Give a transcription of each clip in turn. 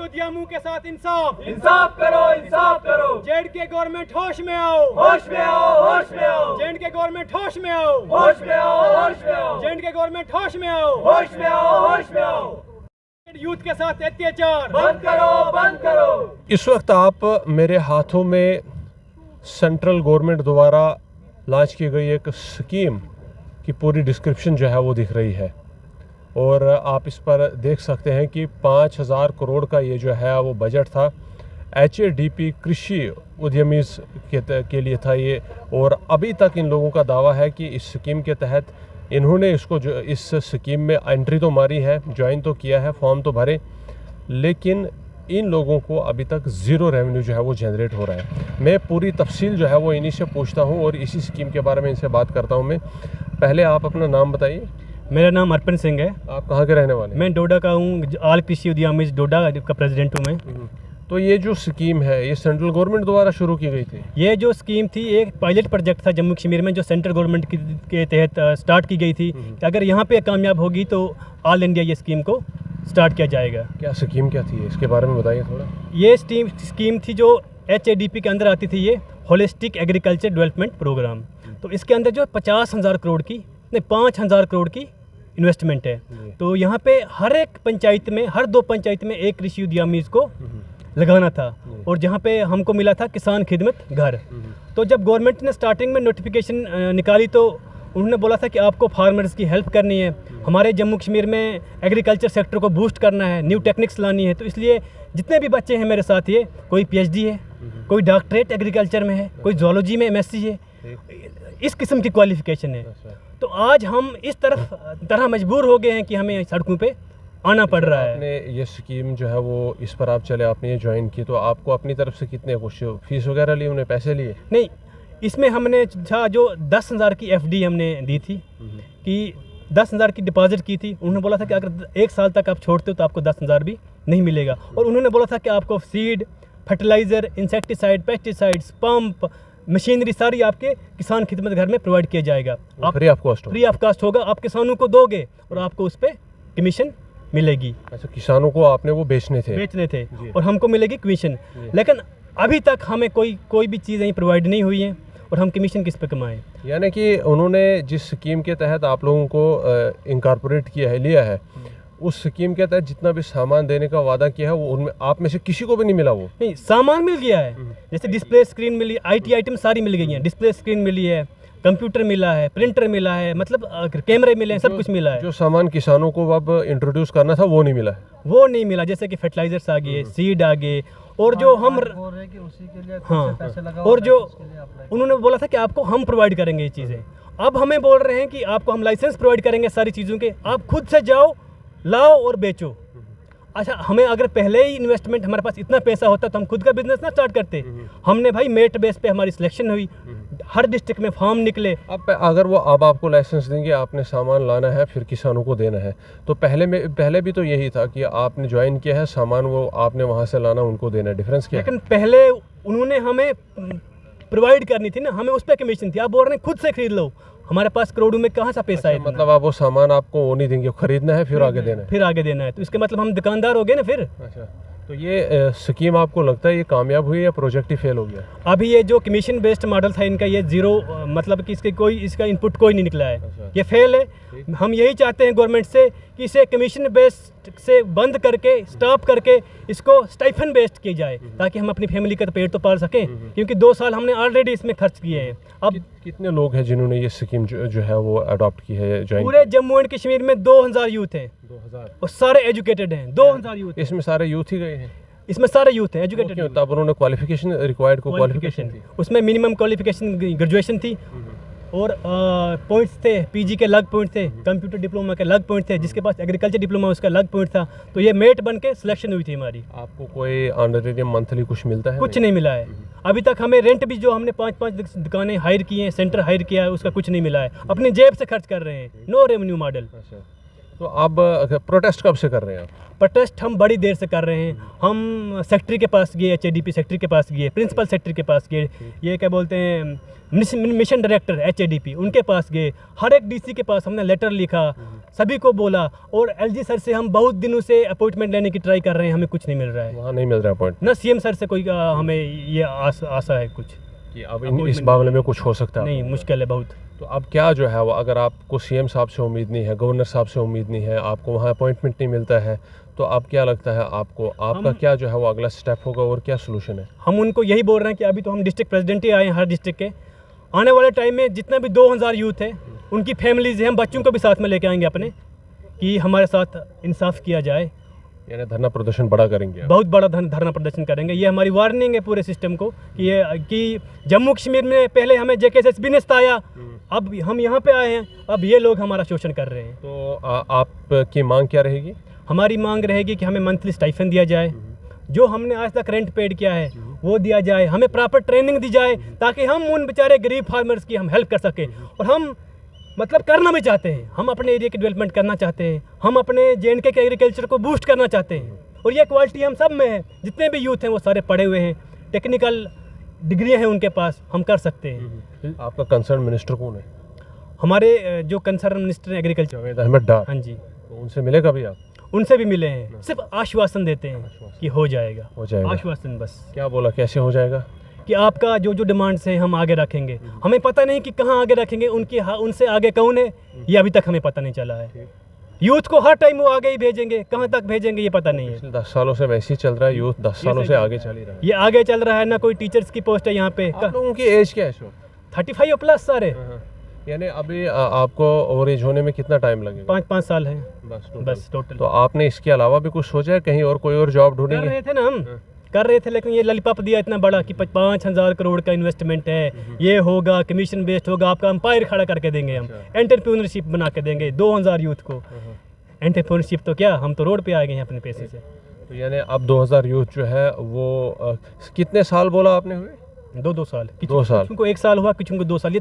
उद्यमों के साथ इंसाफ इंसाफ करो, इंसाफ करो। जेएंडके गवर्नमेंट होश में आओ, होश में आओ, होश में आओ। जेएंडके गवर्नमेंट होश में आओ, होश में आओ, होश में आओ। जेएंडके गवर्नमेंट होश में आओ, होश में आओ, होश में आओ। यूथ के साथ अत्याचार बंद करो, बंद करो। इस वक्त आप मेरे हाथों में सेंट्रल गवर्नमेंट द्वारा लॉन्च की गई एक स्कीम की पूरी डिस्क्रिप्शन जो है वो दिख रही है और आप इस पर देख सकते हैं कि 5,000 करोड़ का ये जो है वो बजट था। HADP कृषि उद्यमी के लिए था ये, और अभी तक इन लोगों का दावा है कि इस स्कीम के तहत इन्होंने इसको जो इस स्कीम में एंट्री तो मारी है, ज्वाइन तो किया है, फॉर्म तो भरे, लेकिन इन लोगों को अभी तक ज़ीरो रेवेन्यू जो है वो जनरेट हो रहा है। मैं पूरी तफसील जो है वो इन्हीं से पूछता हूँ और इसी स्कीम के बारे में इनसे बात करता हूँ। मैं पहले आप अपना नाम बताइए। मेरा नाम अर्पण सिंह है। आप कहाँ के रहने वाले हैं? मैं डोडा का हूँ, ऑल कृषि उद्यमी डोडा का प्रेसिडेंट हूँ मैं। तो ये जो स्कीम है ये सेंट्रल गवर्नमेंट द्वारा शुरू की गई थी? ये जो स्कीम थी एक पायलट प्रोजेक्ट था जम्मू कश्मीर में, जो सेंट्रल गवर्नमेंट के तहत स्टार्ट की गई थी कि अगर यहाँ पे कामयाब होगी तो ऑल इंडिया ये स्कीम को स्टार्ट किया जाएगा। क्या स्कीम क्या थी इसके बारे में बताइए थोड़ा। ये स्कीम थी जो HADP के अंदर आती थी, ये होलिस्टिक एग्रीकल्चर डेवलपमेंट प्रोग्राम। तो इसके अंदर जो 50,000 करोड़ की नहीं 5,000 करोड़ की इन्वेस्टमेंट है। तो यहाँ पे हर एक पंचायत में, हर 2 पंचायत में एक कृषि उद्यमी को लगाना था, और जहाँ पे हमको मिला था किसान खिदमत घर। तो जब गवर्नमेंट ने स्टार्टिंग में नोटिफिकेशन निकाली तो उन्होंने बोला था कि आपको फार्मर्स की हेल्प करनी है, हमारे जम्मू कश्मीर में एग्रीकल्चर सेक्टर को बूस्ट करना है, न्यू टेक्निक्स लानी है। तो इसलिए जितने भी बच्चे हैं मेरे साथ, ये कोई PhD है, कोई डॉक्टरेट एग्रीकल्चर में है, कोई जूलॉजी में MSc है, इस किस्म की क्वालिफिकेशन है। तो आज हम इस तरह मजबूर हो गए हैं कि हमें सड़कों पे आना पड़ रहा है। आपने ये स्कीम जो है वो इस पर आप चले, आपने ये ज्वाइन की, तो आपको अपनी तरफ से कितने कुछ फीस वगैरह ली, उन्हें पैसे लिए? नहीं, इसमें हमने जो 10,000 की FD हमने दी थी कि 10,000 की डिपॉजिट की थी। उन्होंने बोला था कि अगर 1 साल तक आप छोड़ते हो तो आपको 10,000 भी नहीं मिलेगा, और उन्होंने बोला था कि आपको seed, fertiliser, insecticide, pesticides, pump, machinery सारी आपके किसान खिदमत घर में प्रोवाइड किया जाएगा। आप फ्री ऑफ कॉस्ट होगा, आप किसानों को दोगे और आपको उस पर कमीशन मिलेगी। अच्छा, किसानों को आपने वो बेचने थे और हमको मिलेगी कमीशन। लेकिन अभी तक हमें कोई भी चीज़ प्रोवाइड नहीं हुई है, और हम कमीशन किस पे कमाएं? यानी कि उन्होंने जिस स्कीम के तहत आप लोगों को इनकॉर्पोरेट किया है, लिया है, उस स्कीम के तहत जितना भी सामान देने का वादा किया है वो उनमें आप में से किसी को भी नहीं मिला? वो नहीं, सामान मिल गया है। जैसे डिस्प्ले स्क्रीन मिली, IT आइटम सारी मिल गई हैं, डिस्प्ले स्क्रीन मिली है, कंप्यूटर मिला है, प्रिंटर मिला है, मतलब कैमरे मिले हैं, सब कुछ मिला है। जो सामान किसानों को अब इंट्रोड्यूस करना था वो नहीं मिला है? वो नहीं मिला, जैसे कि फर्टिलाइजर्स आ गए, सीड आ गए, और जो हम और जो उन्होंने बोला था कि आपको हम प्रोवाइड करेंगे ये चीज़ें। अब हमें बोल रहे हैं कि आपको हम लाइसेंस प्रोवाइड करेंगे सारी चीज़ों के, आप खुद से जाओ, लाओ और बेचो। अच्छा, हमें अगर पहले ही इन्वेस्टमेंट, हमारे पास इतना पैसा होता तो हम खुद का बिजनेस ना स्टार्ट करते। हमने भाई मेरिट बेस पे हमारी सिलेक्शन हुई, हर डिस्ट्रिक्ट में फॉर्म निकले। अब अगर वो अब आपको लाइसेंस देंगे, आपने सामान लाना है, फिर किसानों को देना है, तो पहले भी तो यही था कि आपने ज्वाइन किया है, सामान वो आपने वहाँ से लाना, उनको देना है। डिफरेंस क्या है? लेकिन पहले उन्होंने हमें प्रोवाइड करनी थी ना, हमें उस पर कमीशन थी। आप बोल रहे हैं खुद से खरीद लो, हमारे पास करोड़ों में कहाँ सा पैसा है? मतलब आप वो सामान आपको वो नहीं देंगे, खरीदना है फिर आगे देना है? फिर आगे देना है, तो इसके मतलब हम दुकानदार हो गए ना फिर। अच्छा, तो ये स्कीम आपको लगता है ये कामयाब हुई या प्रोजेक्ट ही फेल हो गया? अभी ये जो कमीशन बेस्ड मॉडल था इनका, ये जीरो, मतलब कि इसका इनपुट कोई नहीं निकला है। अच्छा। ये फेल है। हम यही चाहते हैं गवर्नमेंट से कि इसे कमीशन बेस्ड से बंद करके, स्टॉप करके, इसको स्टाइफन बेस्ड की जाए, ताकि हम अपनी फैमिली का पेट तो पाल सकें, क्योंकि 2 साल हमने ऑलरेडी इसमें खर्च किए हैं। अब कितने लोग हैं जिन्होंने ये स्कीम जो है वो अडॉप्ट की है, ज्वाइन? पूरे जम्मू एंड कश्मीर में 2000 यूथ हैं। 2000? और सारे एजुकेटेड हैं। 2000 यूथ। इसमें सारे यूथ ही गए हैं? इसमें सारे यूथ हैं, एजुकेटेड। तब उन्होंने क्वालिफिकेशन रिक्वायर्ड को क्वालिफिकेशन थी, उसमें मिनिमम क्वालिफिकेशन ग्रेजुएशन थी, और पॉइंट्स थे, PG के अलग पॉइंट थे, कंप्यूटर डिप्लोमा के अलग पॉइंट थे, जिसके पास एग्रीकल्चर डिप्लोमा उसका अलग पॉइंट था। तो ये मेट बन के सिलेक्शन हुई थी हमारी। आपको कोई ऑनरेरी मंथली कुछ मिलता है? कुछ नहीं मिला है अभी तक। हमें रेंट भी, जो हमने 5-5 दुकानें हायर की हैं, सेंटर हायर किया है, उसका कुछ नहीं मिला है। अपनी जेब से खर्च कर रहे हैं। No revenue model. तो आप प्रोटेस्ट कब से कर रहे हैं आप? प्रोटेस्ट हम बड़ी देर से कर रहे हैं। हम सेक्रेटरी के पास गए, HADP सेक्रेटरी के पास गए, प्रिंसिपल सेक्रेटरी के पास गए, ये क्या बोलते हैं मिशन डायरेक्टर HADP उनके पास गए, हर एक DC के पास हमने लेटर लिखा, सभी को बोला। और LG सर से हम बहुत दिनों से अपॉइंटमेंट लेने की ट्राई कर रहे हैं, हमें कुछ नहीं मिल रहा है। वहाँ नहीं मिल रहा है पॉइंट? ना CM सर से कोई हमें ये आशा है कुछ कि अब इस मामले में कुछ हो सकता है? नहीं, मुश्किल है बहुत। तो अब क्या जो है वो, अगर आपको CM साहब से उम्मीद नहीं है, गवर्नर साहब से उम्मीद नहीं है, आपको वहाँ अपॉइंटमेंट नहीं मिलता है, तो अब क्या लगता है आपको, आपका क्या जो है वो अगला स्टेप होगा और क्या सोल्यूशन है? हम उनको यही बोल रहे हैं कि अभी तो हम डिस्ट्रिक्ट प्रेसिडेंट ही आए हैं हर डिस्ट्रिक्ट के, आने वाले टाइम में जितना भी 2000 यूथ है उनकी फैमिलीज हैं, हम बच्चों को भी साथ में लेके आएंगे अपने, कि हमारे साथ इंसाफ किया जाए। यानी धरना प्रदर्शन बड़ा करेंगे आप? बहुत बड़ा धरना प्रदर्शन करेंगे। ये हमारी वार्निंग है पूरे सिस्टम को कि जम्मू कश्मीर में पहले हमें JKSSB ने सताया, अब हम यहाँ पे आए हैं, अब ये लोग हमारा शोषण कर रहे हैं। तो आपकी मांग क्या रहेगी? हमारी मांग रहेगी कि हमें मंथली स्टाइफन दिया जाए, जो हमने आज तक रेंट पेड किया है वो दिया जाए, हमें प्रॉपर ट्रेनिंग दी जाए, ताकि हम उन बेचारे गरीब फार्मर्स की हम हेल्प कर सकें। और हम मतलब करना भी चाहते हैं, हम अपने एरिया की डेवलपमेंट करना चाहते हैं, हम अपने JNK के एग्रीकल्चर को बूस्ट करना चाहते हैं। और ये क्वालिटी हम सब में है, जितने भी यूथ हैं वो सारे पढ़े हुए हैं, टेक्निकल डिग्रियां हैं उनके पास, हम कर सकते हैं। आपका कंसर्न मिनिस्टर कौन है? हमारे जो कंसर्न मिनिस्टर हैं एग्रीकल्चर, जावेद अहमद डार। हाँ जी, तो उनसे मिले कभी आप? उनसे भी मिले हैं, सिर्फ आश्वासन देते हैं कि हो जाएगा, हो जाएगा। आश्वासन बस। क्या बोला, कैसे हो जाएगा? कि आपका जो जो डिमांड्स हैं हम आगे रखेंगे। हमें पता नहीं कि कहाँ आगे रखेंगे, उनसे आगे कौन है ये अभी तक हमें पता नहीं चला है। यूथ को हर टाइम वो आगे ही भेजेंगे, कहाँ तक भेजेंगे ये पता नहीं है। पिछले 10 सालों से वैसे ही चल रहा है, यूथ 10 सालों से आगे चल ही रहा है। ये आगे चल रहा है ना, कोई टीचर्स की पोस्ट है यहाँ पे। आप लोगों की एज क्या है इस वक्त? 35 प्लस सारे, यानी अभी आपको ओवर एज होने में कितना टाइम लगेगा? 5 साल है बस टोटल। तो आपने इसके अलावा भी कुछ सोचा है, कहीं और कोई और जॉब कर ढूंढेंगे? रहे थे ना हम, कर रहे थे, लेकिन ये लॉलीपॉप दिया इतना बड़ा कि 5000 करोड़ का इन्वेस्टमेंट है, ये होगा, कमीशन बेस्ड होगा, आपका एम्पायर खड़ा करके देंगे हम, एंटरप्रेन्योरशिप बना के देंगे 2000 यूथ को। एंटरप्रेन्योरशिप तो क्या, हम तो रोड पे आ गए हैं अपने पैसे से। तो यानी अब 2000 यूथ जो है वो कितने साल बोला आपने हुए? 2 साल, 2 साल। कुछ को 1 साल हुआ, कुछ को 2 साल। ये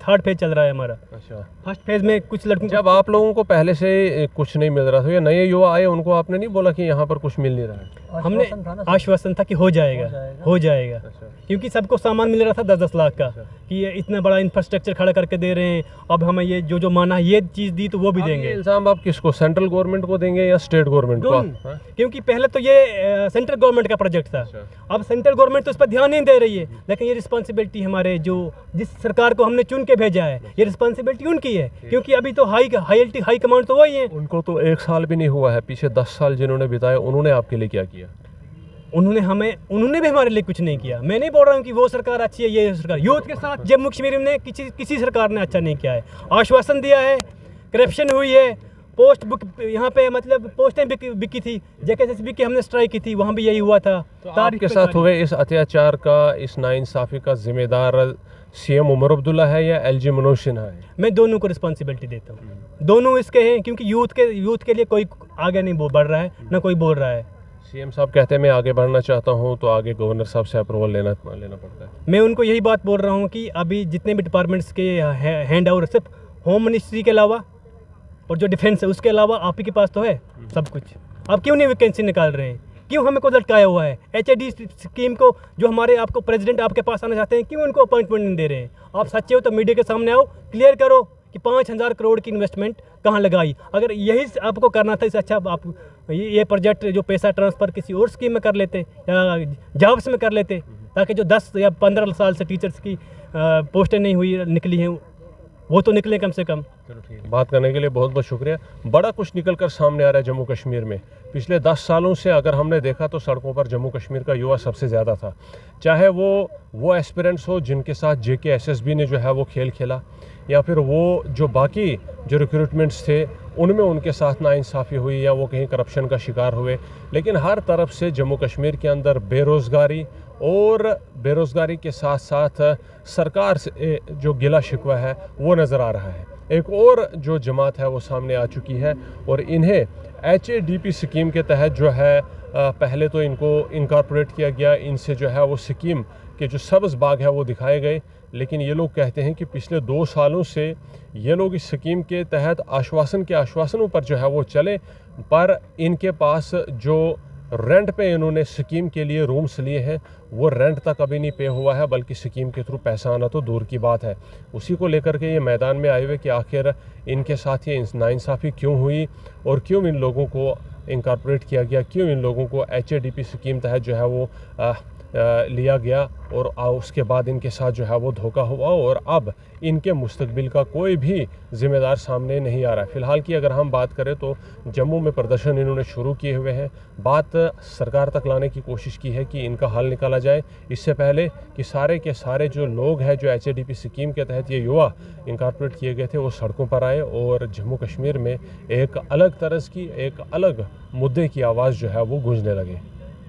थर्ड फेज चल रहा है हमारा। अच्छा, फर्स्ट फेज में कुछ लड़कों जब आप लोगों को पहले से कुछ नहीं मिल रहा था, या नए युवा आए, उनको आपने नहीं बोला कि यहाँ पर कुछ मिल नहीं रहा है? हमने आश्वासन था कि हो जाएगा, क्योंकि सबको सामान मिल रहा था 10-10 लाख का, कि ये इतना बड़ा इंफ्रास्ट्रक्चर खड़ा करके दे रहे हैं, अब हमें ये जो माना ये चीज़ दी तो वो भी देंगे। इल्जाम आप किसको, सेंट्रल गवर्नमेंट को देंगे या स्टेट गवर्नमेंट को? हाँ? क्योंकि पहले तो ये सेंट्रल गवर्नमेंट का प्रोजेक्ट था, अब सेंट्रल गवर्नमेंट तो इस पर ध्यान नहीं दे रही है, लेकिन ये रिस्पॉन्सिबिलिटी हमारे जिस सरकार को हमने चुन के भेजा है, ये रिस्पॉन्सिबिलिटी उनकी है, क्योंकि अभी तो हाई कमांड तो वही है। उनको तो 1 साल भी नहीं हुआ है, पीछे 10 साल जिन्होंने बिताए, उन्होंने आपके लिए क्या किया? उन्होंने भी हमारे लिए कुछ नहीं किया। मैं नहीं बोल रहा हूँ कि वो सरकार अच्छी है, ये सरकार। यूथ के साथ जम्मू कश्मीर में किसी सरकार ने अच्छा नहीं किया है। आश्वासन दिया है, करप्शन हुई है, पोस्ट बुक यहाँ पे मतलब पोस्टें बिकी थी, JKSSB की हमने स्ट्राइक की थी, वहाँ भी यही हुआ था। तो आपके साथ हुए इस अत्याचार का, इस नाइंसाफ़ी का जिम्मेदार CM उमर अब्दुल्ला है या LG मनोज सिन्हा है? मैं दोनों को रिस्पॉन्सिबिलिटी देता हूँ, दोनों इसके हैं, क्योंकि यूथ के लिए कोई आगे नहीं बढ़ रहा है, ना कोई बोल रहा है। CM साहब कहते हैं मैं आगे बढ़ना चाहता हूं, तो आगे गवर्नर साहब से अप्रूवल लेना पड़ता है। मैं उनको यही बात बोल रहा हूं कि अभी जितने भी डिपार्टमेंट्स के हैंड ओवर, सिर्फ होम मिनिस्ट्री के अलावा और जो डिफेंस है उसके अलावा आप ही के पास तो है सब कुछ। आप क्यों नहीं वैकेंसी निकाल रहे हैं? क्यों हमें को लटकाया हुआ है? HAD स्कीम को जो हमारे आपको प्रेसिडेंट आपके पास आना चाहते हैं, क्यों उनको अपॉइंटमेंट नहीं दे रहे हैं? आप सच्चे हो तो मीडिया के सामने आओ, क्लियर करो कि 5000 करोड़ की इन्वेस्टमेंट कहाँ लगाई। अगर यही आपको करना था, इससे अच्छा आप ये प्रोजेक्ट जो पैसा ट्रांसफ़र किसी और स्कीम में कर लेते या जॉब्स में कर लेते, ताकि जो 10 या 15 साल से टीचर्स की पोस्टें नहीं हुई निकली हैं वो तो निकले कम से कम। चलो ठीक है, बात करने के लिए बहुत बहुत शुक्रिया। बड़ा कुछ निकल कर सामने आ रहा है जम्मू कश्मीर में। पिछले 10 सालों से अगर हमने देखा तो सड़कों पर जम्मू कश्मीर का युवा सबसे ज़्यादा था, चाहे वो एस्पिरेंट्स हो जिनके साथ JKSSB ने जो है वो खेल खेला, या फिर वो जो बाकी जो रिक्रूटमेंट्स थे उनमें उनके साथ नाइंसाफ़ी हुई, या वो कहीं करप्शन का शिकार हुए। लेकिन हर तरफ से जम्मू कश्मीर के अंदर बेरोज़गारी, और बेरोज़गारी के साथ साथ सरकार से जो गिला शिकवा है वो नज़र आ रहा है। एक और जो जमात है वो सामने आ चुकी है और इन्हें HADP स्कीम के तहत जो है पहले तो इनको इनकॉर्पोरेट किया गया, इनसे जो है वो स्कीम के जो सब्ज़ बाग है वो दिखाए गए, लेकिन ये लोग कहते हैं कि पिछले 2 सालों से ये लोग इस स्कीम के तहत आश्वासनों पर जो है वो चले, पर इनके पास जो रेंट पे इन्होंने स्कीम के लिए रूम्स लिए हैं वो रेंट तक अभी नहीं पे हुआ है, बल्कि स्कीम के थ्रू पैसा आना तो दूर की बात है। उसी को लेकर के ये मैदान में आए हुए कि आखिर इनके साथ ये नाइंसाफ़ी क्यों हुई और क्यों इन लोगों को इनकॉर्पोरेट किया गया, क्यों इन लोगों को HADP स्कीम तहत जो है वो लिया गया और उसके बाद इनके साथ जो है वो धोखा हुआ और अब इनके मुस्तकबिल का कोई भी ज़िम्मेदार सामने नहीं आ रहा है। फ़िलहाल की अगर हम बात करें तो जम्मू में प्रदर्शन इन्होंने शुरू किए हुए हैं, बात सरकार तक लाने की कोशिश की है कि इनका हल निकाला जाए, इससे पहले कि सारे के सारे जो लोग हैं जो HADP स्कीम के तहत ये युवा इनकॉर्पोरेट किए गए थे वो सड़कों पर आए और जम्मू कश्मीर में एक अलग तरह की एक अलग मुद्दे की आवाज़ जो है वो गूंजने लगे।